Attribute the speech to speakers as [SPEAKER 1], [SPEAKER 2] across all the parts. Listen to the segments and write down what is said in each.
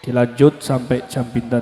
[SPEAKER 1] Dilanjut sampai jam pinten?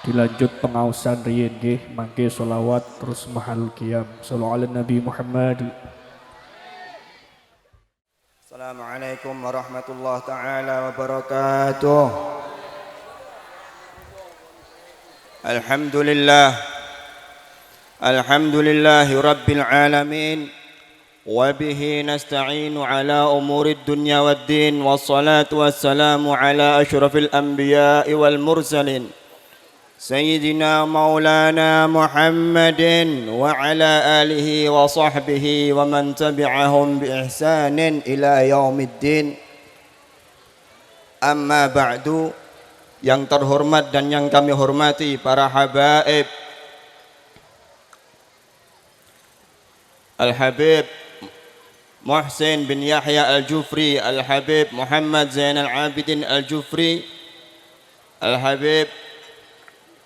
[SPEAKER 1] Dilanjut pengausan riyen nggih, mangke sholawat terus mahal qiyam. Shallallahu ala Nabi Muhammad.
[SPEAKER 2] Assalamualaikum warahmatullahi taala wabarakatuh. Alhamdulillahi rabbil alamin. وبه نستعين على أمور الدنيا والدين والصلاة والسلام على أشرف الأنبياء والمرسلين سيدنا مولانا محمد وعلى آله وصحبه ومن تبعهم بإحسان إلى يوم الدين. Amma ba'du, yang terhormat dan yang kami hormati para habaib, Al-Habib Muhsin bin Yahya Al-Jufri, Al-Habib Muhammad Zainal Abidin Al-Jufri, Al-Habib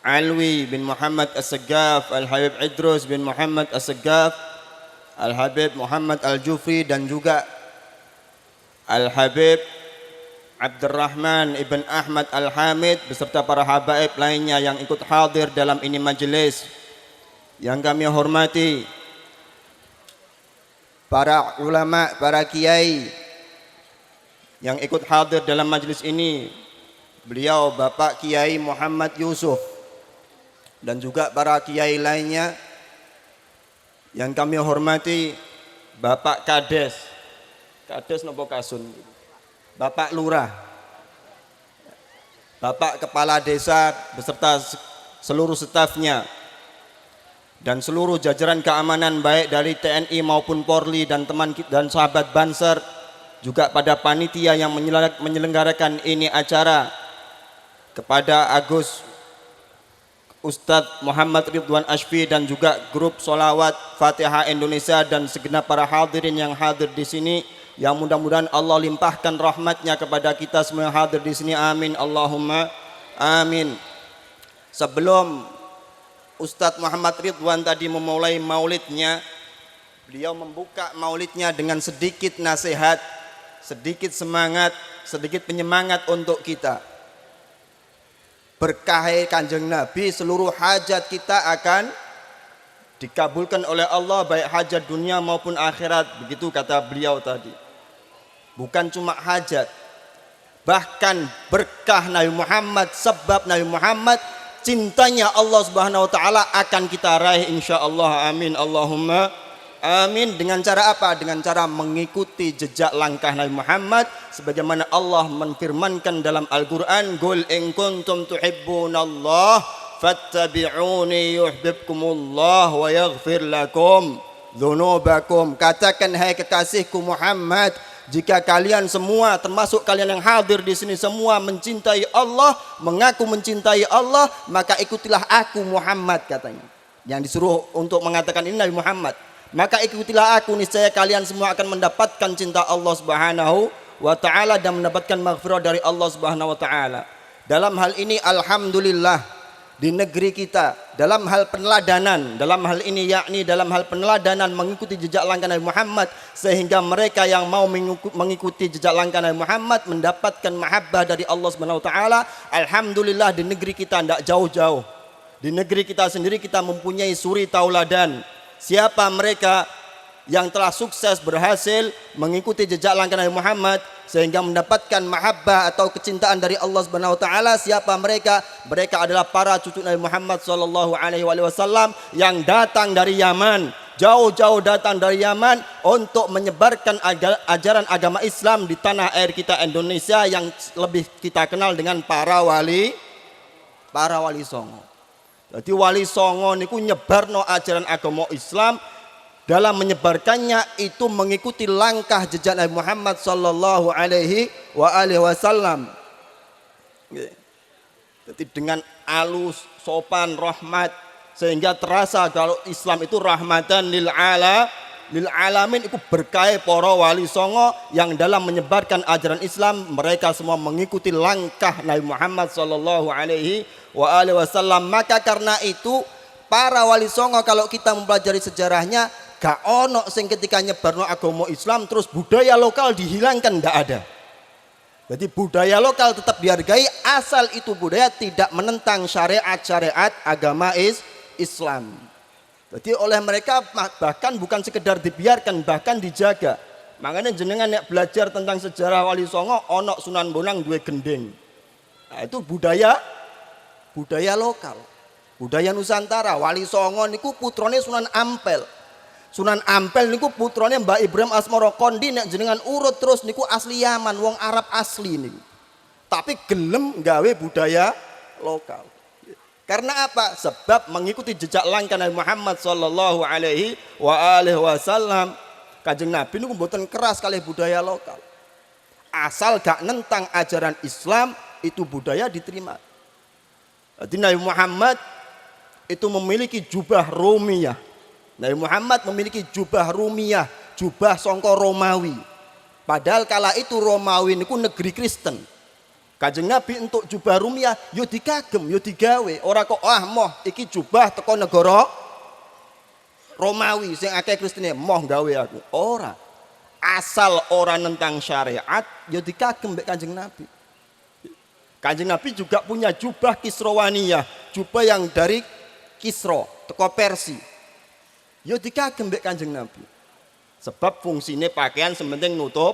[SPEAKER 2] Alwi bin Muhammad As-Saggaf, Al-Habib Idrus bin Muhammad As-Saggaf, Al-Habib Muhammad Al-Jufri, dan juga Al-Habib Abdurrahman ibn Ahmad Al-Hamid beserta para habaib lainnya yang ikut hadir dalam ini majelis. Yang kami hormati para ulama, para kiai yang ikut hadir dalam majelis ini, beliau Bapak Kiai Muhammad Yusuf dan juga para kiai lainnya. Yang kami hormati Bapak Kades nopo Kasun, Bapak Lurah, Bapak Kepala Desa beserta seluruh stafnya, dan seluruh jajaran keamanan baik dari TNI maupun Polri dan teman dan sahabat Banser, juga pada panitia yang menyelenggarakan ini acara, kepada Agus Ustadz Muhammad Ridwan Ashfi dan juga grup Sholawat Fatihah Indonesia dan segenap para hadirin yang hadir di sini, yang mudah-mudahan Allah limpahkan rahmatnya kepada kita semua yang hadir di sini. Amin Allahumma amin. Sebelum Ustadz Muhammad Ridwan tadi memulai maulidnya, beliau membuka maulidnya dengan sedikit nasihat, sedikit semangat, sedikit penyemangat untuk kita. Berkah Kanjeng Nabi, seluruh hajat kita akan dikabulkan oleh Allah, baik hajat dunia maupun akhirat. Begitu kata beliau tadi. Bukan cuma hajat, bahkan berkah Nabi Muhammad, sebab Nabi Muhammad, cintanya Allah Subhanahu wa taala akan kita raih insyaallah. Amin Allahumma amin. Dengan cara apa? Dengan cara mengikuti jejak langkah Nabi Muhammad sebagaimana Allah menfirmankan dalam Al-Qur'an, "Qul in kuntum tuhibbunallah fattabi'uni yuhibbukumullah wa yaghfir lakum dzunubakum." Katakan, hai kekasihku Muhammad, jika kalian semua, termasuk kalian yang hadir di sini semua, mencintai Allah, mengaku mencintai Allah, maka ikutilah aku Muhammad, katanya. Yang disuruh untuk mengatakan ini Nabi Muhammad. Maka ikutilah aku, niscaya kalian semua akan mendapatkan cinta Allah Subhanahu wa taala dan mendapatkan maghfirah dari Allah Subhanahu wa taala. Dalam hal ini alhamdulillah, di negeri kita dalam hal peneladanan, dalam hal ini yakni dalam hal peneladanan mengikuti jejak langkah Nabi Muhammad, sehingga mereka yang mau mengikuti jejak langkah Nabi Muhammad mendapatkan mahabbah dari Allah Subhanahu wa taala. Alhamdulillah, di negeri kita tidak jauh-jauh, di negeri kita sendiri kita mempunyai suri tauladan. Siapa mereka yang telah sukses berhasil mengikuti jejak langkah Nabi Muhammad sehingga mendapatkan mahabbah atau kecintaan dari Allah Subhanahu wa taala? Siapa mereka? Mereka adalah para cucu Nabi Muhammad sallallahu alaihi wasallam yang datang dari Yaman, jauh-jauh datang dari Yaman untuk menyebarkan ajaran agama Islam di tanah air kita Indonesia yang lebih kita kenal dengan para wali songo. Jadi wali songo niku nyebarno ajaran agama Islam. Dalam menyebarkannya itu mengikuti langkah jejak Nabi Muhammad sallallahu alaihi wasallam. Jadi dengan alus, sopan, rahmat, sehingga terasa kalau Islam itu rahmatan lil alamin. Itu berkah para wali songo yang dalam menyebarkan ajaran Islam mereka semua mengikuti langkah Nabi Muhammad sallallahu alaihi wasallam. Maka karena itu para wali songo kalau kita mempelajari sejarahnya, gak ono sing ketika nyebarno agama Islam terus budaya lokal dihilangkan, ndak ada. Jadi budaya lokal tetap dihargai asal itu budaya tidak menentang syariat-syariat agama Islam. Jadi oleh mereka bahkan bukan sekedar dibiarkan, bahkan dijaga. Makanya jenengan yang belajar tentang sejarah Wali Songo, ono Sunan Bonang duwe gendeng. Nah, itu budaya lokal, budaya Nusantara. Wali Songo niku putrane Sunan Ampel. Sunan Ampel niku putrane Mbak Ibrahim Asmara Kondi, nek jenengan urut terus niku asli Yaman, wong Arab asli niku. Tapi gelem gawe budaya lokal. Karena apa? Sebab mengikuti jejak langkah Nabi Muhammad sallallahu alaihi wasallam. Kanjeng Nabi niku mboten keras kalih budaya lokal. Asal gak nentang ajaran Islam, itu budaya diterima. Jadi Nabi Muhammad itu memiliki jubah Rumiyah. Nabi Muhammad memiliki jubah Rumiyah, jubah songko Romawi. Padahal kala itu Romawi niku negeri Kristen. Kanjeng Nabi untuk jubah Rumiyah yo dikagem, yo digawe. Ora kok moh iki jubah teko negara Romawi sing akeh Kristene moh gawe aku. Ora. Asal ora nentang syariat yo dikagem mbek Kanjeng Nabi. Kanjeng Nabi juga punya jubah Kisrawaniyah, jubah yang dari Kisra teko Persia. Yo dikagem mbek Kanjeng Nabi. Sebab fungsine pakaian sementing nutup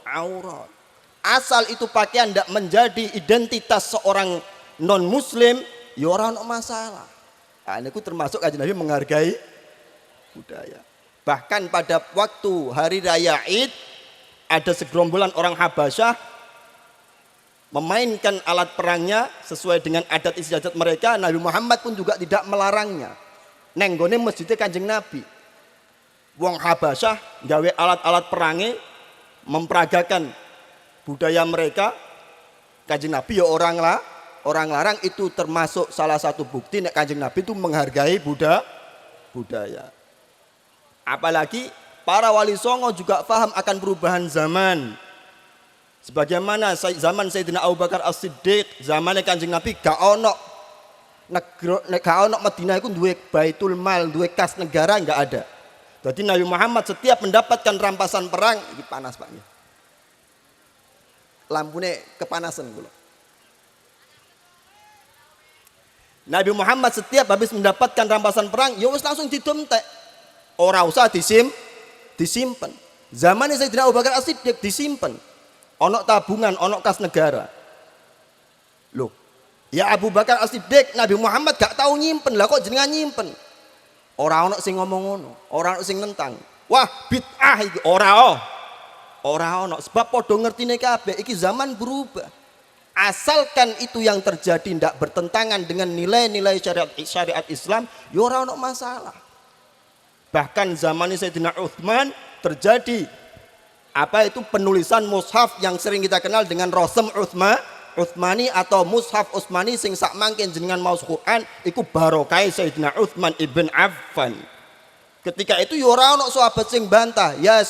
[SPEAKER 2] aurat. Asal itu pakaian tidak menjadi identitas seorang non muslim, ya ora ono masalah. Nah, ini termasuk Kanjeng Nabi menghargai budaya. Bahkan pada waktu hari raya Id ada segerombolan orang Habasyah memainkan alat perangnya sesuai dengan adat istiadat mereka. Nabi Muhammad pun juga tidak melarangnya. Nenggone masjidnya Kanjeng Nabi. Wong Habasyah gawe alat-alat perangi memperagakan budaya mereka. Kanjeng Nabi ya orang larang, itu termasuk salah satu bukti nek Kanjeng Nabi itu menghargai budaya. Apalagi para wali songo juga paham akan perubahan zaman. Sebagaimana zaman Sayyidina Abu Bakar As-Siddiq, zamannya Kanjeng Nabi gak ono Madinah itu duwe Baitul Mal, duwe kas negara, enggak ada. Jadi Nabi Muhammad setiap mendapatkan rampasan perang, ini panas Pak. Lampune kepanasan kula. Nabi Muhammad setiap habis mendapatkan rampasan perang, ya wis langsung didomtek. Ora usah disimpen. Zamannya Sayyidina Abu Bakar As-Siddiq disimpen. Ono tabungan, ono kas negara. Loh, ya Abu Bakar As-Siddiq, Nabi Muhammad gak tahu nyimpen, lah kok jenengan nyimpen? Ora ono sing ngomong ngono, ora ono sing nentang. Wah, bid'ah iki, ora ono, sebab padha ngertine kabeh iki zaman berubah. Asalkan itu yang terjadi tidak bertentangan dengan nilai-nilai syariat Islam, ya ora ono masalah. Bahkan zaman Sayyidina Utsman terjadi penulisan mushaf yang sering kita kenal dengan Rasm Utsmani atau mushaf Utsmani sing sak mangke jenengan maos Quran iku barokah Sayyidina Utsman ibn Affan. Ketika itu ya ora ono sahabat sing bantah, ya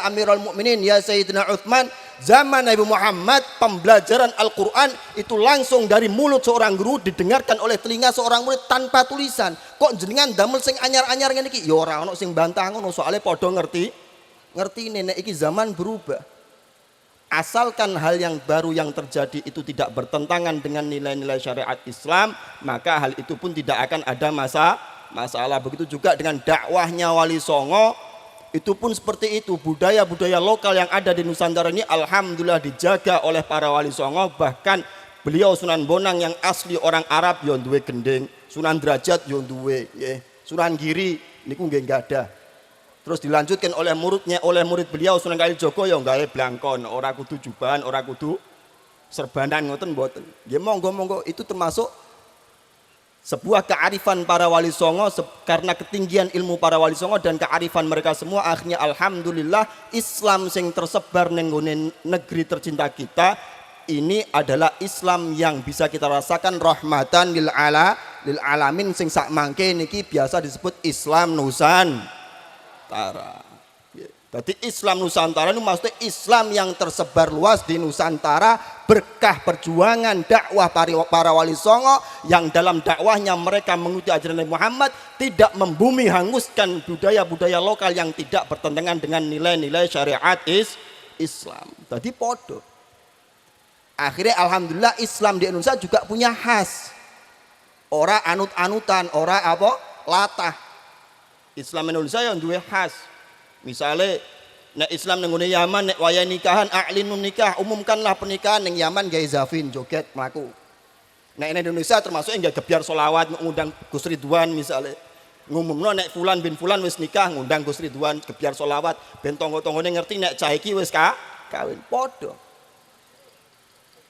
[SPEAKER 2] Amirul Mukminin, ya Sayyidina Utsman, zaman Nabi Muhammad pembelajaran Al-Qur'an itu langsung dari mulut seorang guru didengarkan oleh telinga seorang murid tanpa tulisan. Kok jenengan damel sing anyar-anyar ngene iki? Ya ora ono sing bantah ngono, soalnya padha ngerti nenek iki zaman berubah. Asalkan hal yang baru yang terjadi itu tidak bertentangan dengan nilai-nilai syariat Islam, maka hal itu pun tidak akan ada masalah. Begitu juga dengan dakwahnya Wali Songo, itu pun seperti itu. Budaya-budaya lokal yang ada di Nusantara ini alhamdulillah dijaga oleh para Wali Songo. Bahkan beliau Sunan Bonang yang asli orang Arab yo duwe gendeng, Sunan Derajat yo duwe, Sunan Giri niku nggih enggak ada. Terus dilanjutkan oleh murid beliau Sunan Kalijogo yang gawe blangkon, ora kudu jubahan, ora kudu serbanan ngoten mboten. Nggih monggo itu termasuk sebuah kearifan para Wali Songo. Karena ketinggian ilmu para Wali Songo dan kearifan mereka semua, akhirnya alhamdulillah Islam sing tersebar ning negeri tercinta kita ini adalah Islam yang bisa kita rasakan rahmatan lil alamin sing sak mangke niki biasa disebut Islam Nusantara. Jadi Islam Nusantara itu maksudnya Islam yang tersebar luas di Nusantara berkah perjuangan dakwah para Wali Songo yang dalam dakwahnya mereka mengikuti ajaran Nabi Muhammad, tidak membumi hanguskan budaya-budaya lokal yang tidak bertentangan dengan nilai-nilai syariat Islam. Jadi podo Akhirnya alhamdulillah Islam di Indonesia juga punya khas. Ora anut-anutan, ora apa? Latah. Islam Indonesia yang duwe khas. Misalnya nek Islam nang ngene Yaman nek waya nikahan a'linun nikah, umumkanlah pernikahan ning Yaman gawe zafin, joget, mlaku. Nek Indonesia termasuk yang gebyar solawat ngundang Gus Ridwan misalnya. Ngumumno nek fulan bin fulan wis nikah ngundang Gus Ridwan gebyar solawat ben tangga-tanggane ngerti nek cah iki wis kawin padha.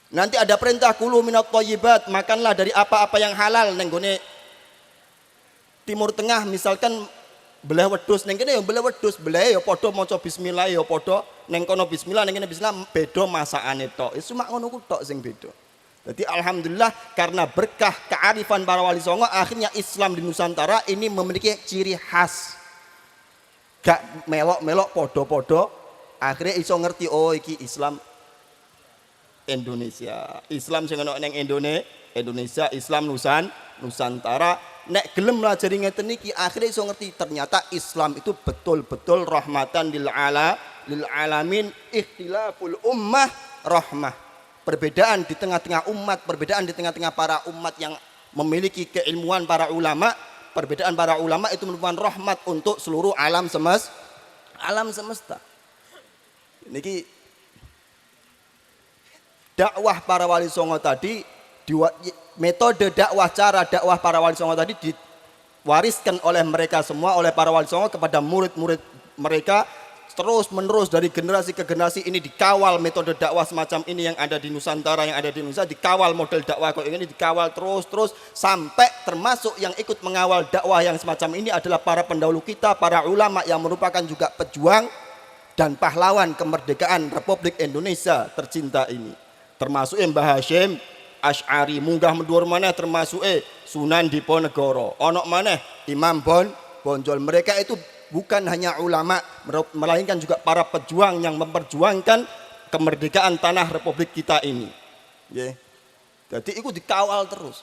[SPEAKER 2] Nanti ada perintah kulu minat thayyibat, makanlah dari apa-apa yang halal neng gone Timur Tengah misalkan belah wedhus neng kene ya belah wedhus, belah ya padha maca bismillah ya padha neng kono bismillah neng kene bismillah beda masakane tok. Wis cuma ngono ku tok sing beda. Jadi alhamdulillah karena berkah kearifan para wali songo akhirnya Islam di Nusantara ini memiliki ciri khas. Gak melok-melok podo-podo, akhirnya iso ngerti oh iki Islam Indonesia. Islam sing ana ning Indonesia, Islam Nusantara. Nek gelem mlajari ngeten niki akhirnya iso ngerti ternyata Islam itu betul-betul rahmatan lil alamin, ikhtilaful ummah rahmah. Perbedaan di tengah-tengah umat, perbedaan di tengah-tengah para umat yang memiliki keilmuan para ulama, perbedaan para ulama itu merupakan rahmat untuk seluruh alam semesta. Niki dakwah para wali songo tadi, metode dakwah, cara dakwah para wali songo tadi diwariskan oleh mereka semua, oleh para wali songo kepada murid-murid mereka. Terus menerus dari generasi ke generasi ini dikawal metode dakwah semacam ini yang ada di Nusantara, yang ada di Indonesia, dikawal model dakwah kayak ini, dikawal terus sampai termasuk yang ikut mengawal dakwah yang semacam ini adalah para pendahulu kita, para ulama yang merupakan juga pejuang dan pahlawan kemerdekaan Republik Indonesia tercinta ini. Termasuk Mbah Hasyim Asy'ari munggah mendur maneh, termasuk Sunan Diponegoro, onok maneh Imam Bonjol. Mereka itu bukan hanya ulama, melainkan juga para pejuang yang memperjuangkan kemerdekaan tanah Republik kita ini. Jadi itu dikawal terus.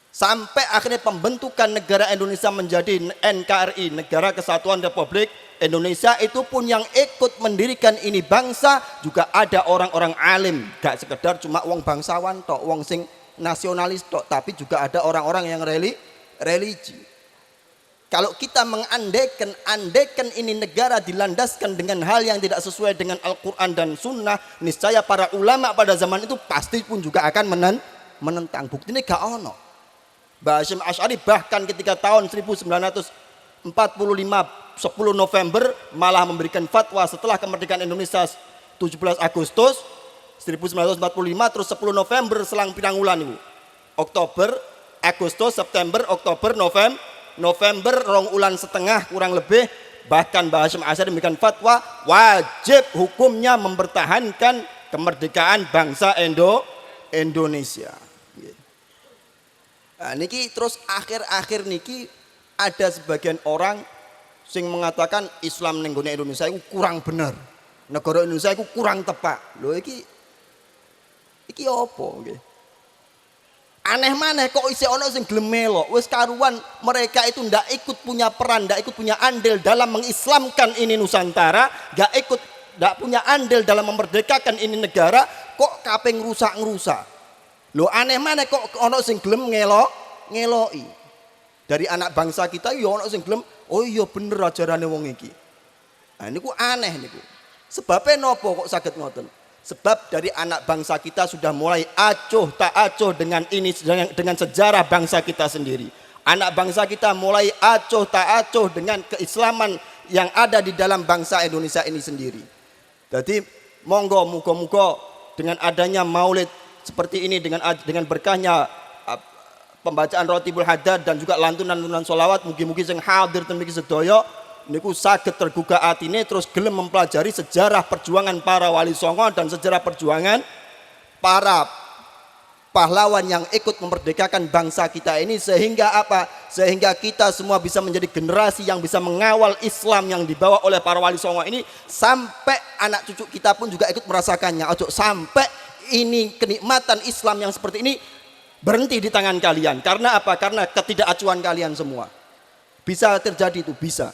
[SPEAKER 2] Sampai akhirnya pembentukan negara Indonesia menjadi NKRI, Negara Kesatuan Republik Indonesia, itu pun yang ikut mendirikan ini bangsa juga ada orang-orang alim. Gak sekedar cuma wong bangsawan tok, wong sing nasionalis tok, tapi juga ada orang-orang yang religi. Kalau kita mengandekan ini negara dilandaskan dengan hal yang tidak sesuai dengan Al-Quran dan Sunnah, niscaya para ulama pada zaman itu pasti pun juga akan menentang. Bukti ini gak ono. Mbah Hasyim Asy'ari bahkan ketika tahun 1945 10 November malah memberikan fatwa setelah kemerdekaan Indonesia 17 Agustus 1945, terus 10 November selang pirang wulan itu. Oktober, Agustus, September, Oktober, November rong ulan setengah kurang lebih, bahkan Mbah Hasyim Asy'ari memberikan fatwa wajib hukumnya mempertahankan kemerdekaan bangsa Indonesia. Nah, niki terus akhir-akhir niki ada sebagian orang sing mengatakan Islam ning gone Indonesia itu kurang bener, negara Indonesia itu kurang tepat. Lho iki apa nggih? Aneh maneh kok isih ana sing gelem melok. Wis karuan mereka itu ndak ikut punya peran, ndak ikut punya andil dalam mengislamkan ini Nusantara, ndak punya andil dalam memerdekakan ini negara, kok kaping rusak-rusak. Lho aneh maneh kok ana sing gelem ngeloki. Dari anak bangsa kita ya ana sing gelem, oh iya bener ajarane wong iki. Nah niku aneh niku. Sebabnya napa kok saged ngoten? Sebab dari anak bangsa kita sudah mulai acuh tak acuh dengan ini, dengan sejarah bangsa kita sendiri. Anak bangsa kita mulai acuh tak acuh dengan keislaman yang ada di dalam bangsa Indonesia ini sendiri. Jadi monggo muga-muga dengan adanya maulid seperti ini, dengan berkahnya pembacaan Rotibul Haddad dan juga lantunan-lantunan sholawat, mugi-mugi sing hadir ten mriki sedaya niku saged tergugah atine terus gelem mempelajari sejarah perjuangan para wali songo dan sejarah perjuangan para pahlawan yang ikut memerdekakan bangsa kita ini, sehingga apa? Sehingga kita semua bisa menjadi generasi yang bisa mengawal Islam yang dibawa oleh para wali songo ini sampai anak cucu kita pun juga ikut merasakannya. Ojo sampai ini kenikmatan Islam yang seperti ini berhenti di tangan kalian. Karena apa? Karena ketidakacuan kalian semua. Bisa terjadi itu, bisa.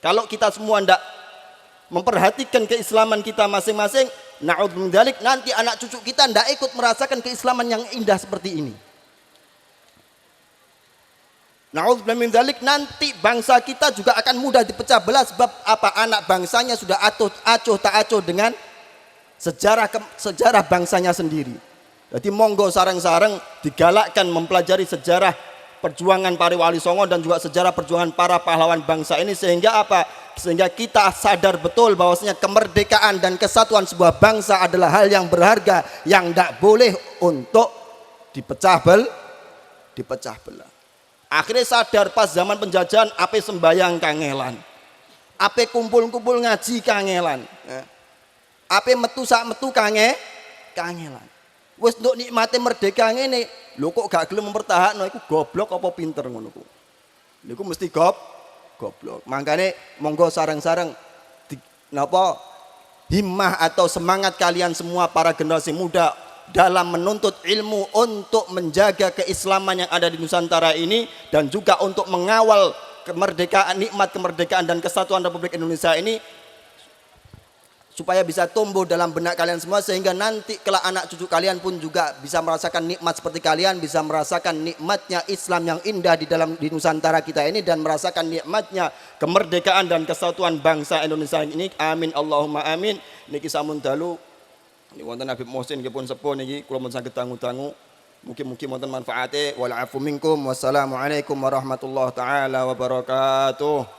[SPEAKER 2] Kalau kita semua tidak memperhatikan keislaman kita masing-masing, na'udzubillah min dzalik, nanti anak cucu kita tidak ikut merasakan keislaman yang indah seperti ini. Na'udzubillah min dzalik, nanti bangsa kita juga akan mudah dipecah belah sebab apa? Anak bangsanya sudah acuh tak acuh dengan sejarah bangsanya sendiri. Jadi monggo sareng-sareng digalakkan mempelajari sejarah perjuangan para wali songo dan juga sejarah perjuangan para pahlawan bangsa ini, sehingga apa? Sehingga kita sadar betul bahwasanya kemerdekaan dan kesatuan sebuah bangsa adalah hal yang berharga yang tidak boleh untuk dipecah belah. Akhirnya sadar pas zaman penjajahan, apa sembayang kangelan, apa kumpul-kumpul ngaji kangelan, apa metu kangelan. Wes untuk nikmati merdeka ngene, lho kok gak gelem mempertahankan, iku goblok apa pinter ngono ku. Niku mesti goblok. Makanya monggo sareng-sareng napa himmah atau semangat kalian semua para generasi muda dalam menuntut ilmu untuk menjaga keislaman yang ada di Nusantara ini dan juga untuk mengawal kemerdekaan, nikmat kemerdekaan dan kesatuan Republik Indonesia ini supaya bisa tumbuh dalam benak kalian semua, sehingga nanti kelak anak cucu kalian pun juga bisa merasakan nikmat seperti kalian, bisa merasakan nikmatnya Islam yang indah di Nusantara kita ini dan merasakan nikmatnya kemerdekaan dan kesatuan bangsa Indonesia ini. Amin Allahumma amin. Niki sampun dalu ini wonten Habib Muhsin nggih pun sepuh niki kula mun saged tangu-tangu. Mugi-mugi wonten manfaate. Wal afu minkum. Wassalamualaikum warahmatullahi taala wabarakatuh.